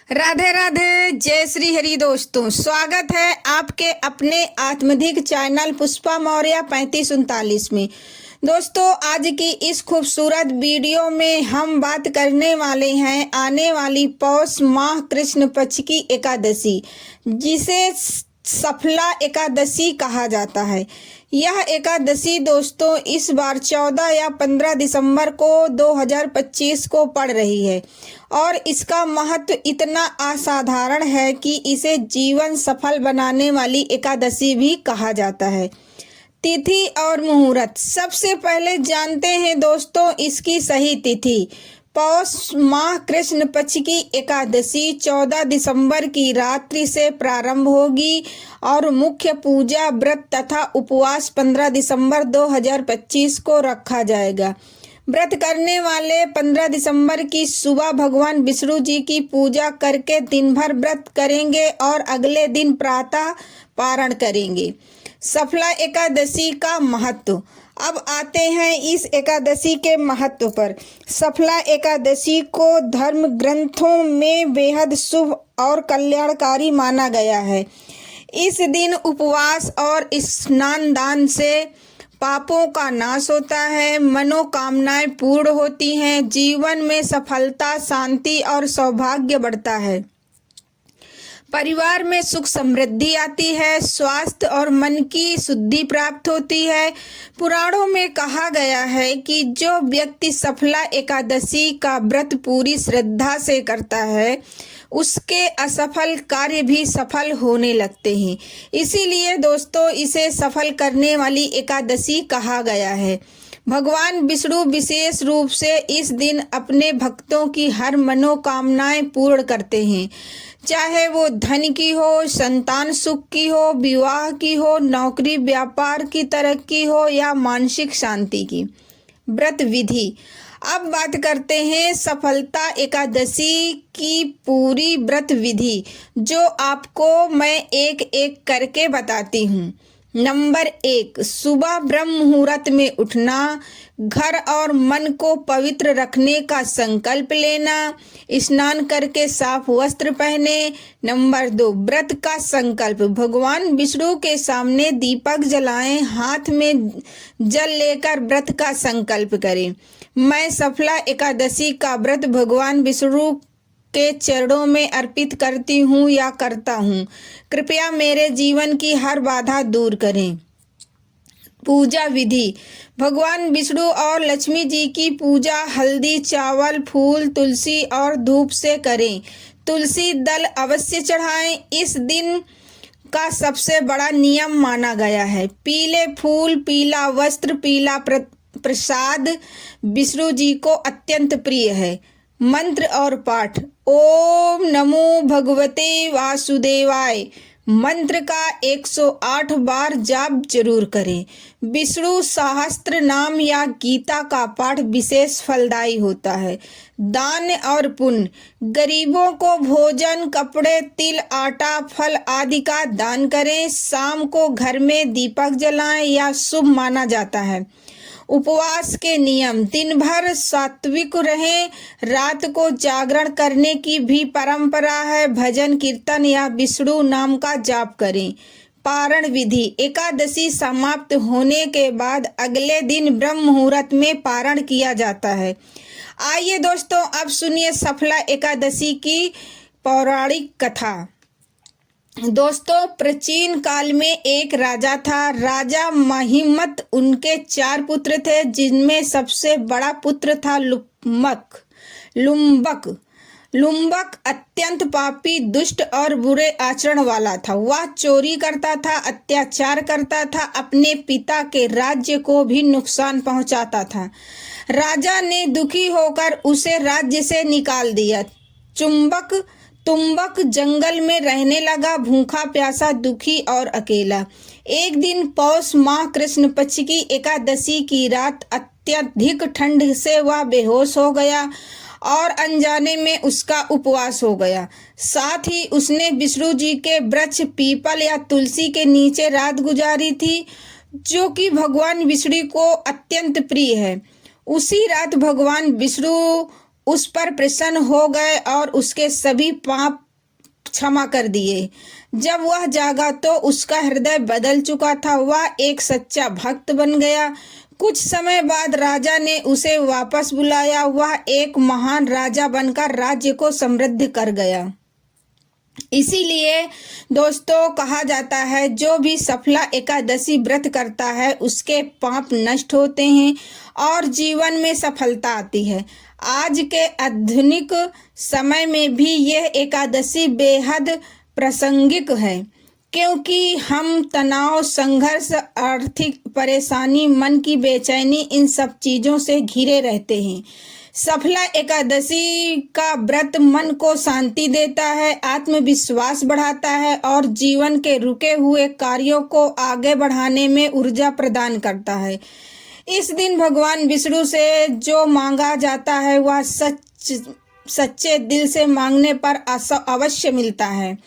राधे राधे, जय श्री हरि। दोस्तों, स्वागत है आपके अपने आत्मधिक चैनल पुष्पा मौर्य 3539 में। दोस्तों, आज की इस खूबसूरत वीडियो में हम बात करने वाले हैं आने वाली पौष माह कृष्ण पक्ष की एकादशी, जिसे सफला एकादशी कहा जाता है। यह एकादशी दोस्तों इस बार 14 या 15 दिसंबर को 2025 को पड़ रही है और इसका महत्व इतना असाधारण है कि इसे जीवन सफल बनाने वाली एकादशी भी कहा जाता है। तिथि और मुहूर्त, सबसे पहले जानते हैं दोस्तों इसकी सही तिथि। पौष माह कृष्ण पक्ष की एकादशी 14 दिसंबर की रात्रि से प्रारंभ होगी और मुख्य पूजा व्रत तथा उपवास 15 दिसंबर 2025 को रखा जाएगा। व्रत करने वाले 15 दिसंबर की सुबह भगवान विष्णु जी की पूजा करके दिन भर व्रत करेंगे और अगले दिन प्रातः पारण करेंगे। सफला एकादशी का महत्व। अब आते हैं इस एकादशी के महत्व पर। सफला एकादशी को धर्म ग्रंथों में बेहद शुभ और कल्याणकारी माना गया है। इस दिन उपवास और स्नान दान से पापों का नाश होता है, मनोकामनाएं पूर्ण होती हैं, जीवन में सफलता, शांति और सौभाग्य बढ़ता है, परिवार में सुख समृद्धि आती है, स्वास्थ्य और मन की शुद्धि प्राप्त होती है। पुराणों में कहा गया है कि जो व्यक्ति सफला एकादशी का व्रत पूरी श्रद्धा से करता है उसके असफल कार्य भी सफल होने लगते हैं। इसीलिए दोस्तों इसे सफल करने वाली एकादशी कहा गया है। भगवान विष्णु विशेष रूप से इस दिन अपने भक्तों की हर मनोकामनाएं पूर्ण करते हैं, चाहे वो धन की हो, संतान सुख की हो, विवाह की हो, नौकरी व्यापार की तरक्की हो या मानसिक शांति की। व्रत विधि। अब बात करते हैं सफलता एकादशी की पूरी व्रत विधि, जो आपको मैं एक एक करके बताती हूँ। नंबर 1, सुबह ब्रह्म मुहूर्त में उठना, घर और मन को पवित्र रखने का संकल्प लेना, स्नान करके साफ वस्त्र पहने। नंबर 2, व्रत का संकल्प। भगवान विष्णु के सामने दीपक जलाएं, हाथ में जल लेकर व्रत का संकल्प करें। मैं सफला एकादशी का व्रत भगवान विष्णु के चरणों में अर्पित करती हूँ या करता हूँ। कृपया मेरे जीवन की हर बाधा दूर करें। पूजा विधि। भगवान विष्णु और लक्ष्मी जी की पूजा हल्दी, चावल, फूल, तुलसी और धूप से करें। तुलसी दल अवश्य चढ़ाएं। इस दिन का सबसे बड़ा नियम माना गया है। पीले फूल, पीला वस्त्र, पीला प्रसाद विष्णु जी को अत्यंत प्रिय है। मंत्र और पाठ। ओम नमो भगवते वासुदेवाय मंत्र का 108 बार जाप जरूर करें। विष्णु सहस्त्र नाम या गीता का पाठ विशेष फलदायी होता है। दान और पुण्य। गरीबों को भोजन, कपड़े, तिल, आटा, फल आदि का दान करें। शाम को घर में दीपक जलाएं या शुभ माना जाता है। उपवास के नियम। दिन भर सात्विक रहें। रात को जागरण करने की भी परंपरा है। भजन कीर्तन या विष्णु नाम का जाप करें। पारण विधि। एकादशी समाप्त होने के बाद अगले दिन ब्रह्म मुहूर्त में पारण किया जाता है। आइए दोस्तों, अब सुनिए सफला एकादशी की पौराणिक कथा। दोस्तों, प्राचीन काल में एक राजा था, राजा महिमत। उनके 4 पुत्र थे, जिनमें सबसे बड़ा पुत्र था लुम्बक अत्यंत पापी, दुष्ट और बुरे आचरण वाला था। वह चोरी करता था, अत्याचार करता था, अपने पिता के राज्य को भी नुकसान पहुंचाता था। राजा ने दुखी होकर उसे राज्य से निकाल दिया। तुम्बक जंगल में रहने लगा, भूखा प्यासा, दुखी और अकेला। एक दिन पौष माह कृष्ण पक्ष की एकादशी की रात अत्यधिक ठंड से वह बेहोश हो गया और अनजाने में उसका उपवास हो गया। साथ ही उसने विष्णु जी के वृक्ष पीपल या तुलसी के नीचे रात गुजारी थी, जो कि भगवान विष्णु को अत्यंत प्रिय है। उसी रात भगवान विष्णु उस पर प्रसन्न हो गए और उसके सभी पाप क्षमा कर दिए। जब वह जागा तो उसका हृदय बदल चुका था, वह एक सच्चा भक्त बन गया। कुछ समय बाद राजा ने उसे वापस बुलाया। वह एक महान राजा बनकर राज्य को समृद्ध कर गया। इसीलिए दोस्तों कहा जाता है, जो भी सफला एकादशी व्रत करता है उसके पाप नष्ट होते हैं और जीवन में सफलता आती है। आज के आधुनिक समय में भी यह एकादशी बेहद प्रासंगिक है, क्योंकि हम तनाव, संघर्ष, आर्थिक परेशानी, मन की बेचैनी, इन सब चीज़ों से घिरे रहते हैं। सफला एकादशी का व्रत मन को शांति देता है, आत्मविश्वास बढ़ाता है और जीवन के रुके हुए कार्यों को आगे बढ़ाने में ऊर्जा प्रदान करता है। इस दिन भगवान विष्णु से जो मांगा जाता है वह सच्चे दिल से मांगने पर अवश्य मिलता है।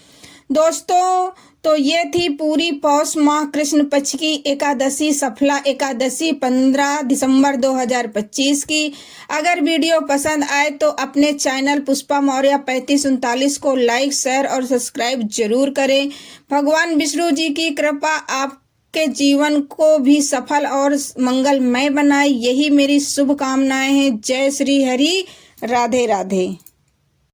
दोस्तों तो ये थी पूरी पौष माह कृष्ण पक्ष की एकादशी, सफला एकादशी 15 दिसंबर 2025 की। अगर वीडियो पसंद आए तो अपने चैनल पुष्पा मौर्य 3539 को लाइक, शेयर और सब्सक्राइब जरूर करें। भगवान विष्णु जी की कृपा आपके जीवन को भी सफल और मंगलमय बनाए, यही मेरी शुभकामनाएं हैं। जय श्री हरि, राधे राधे।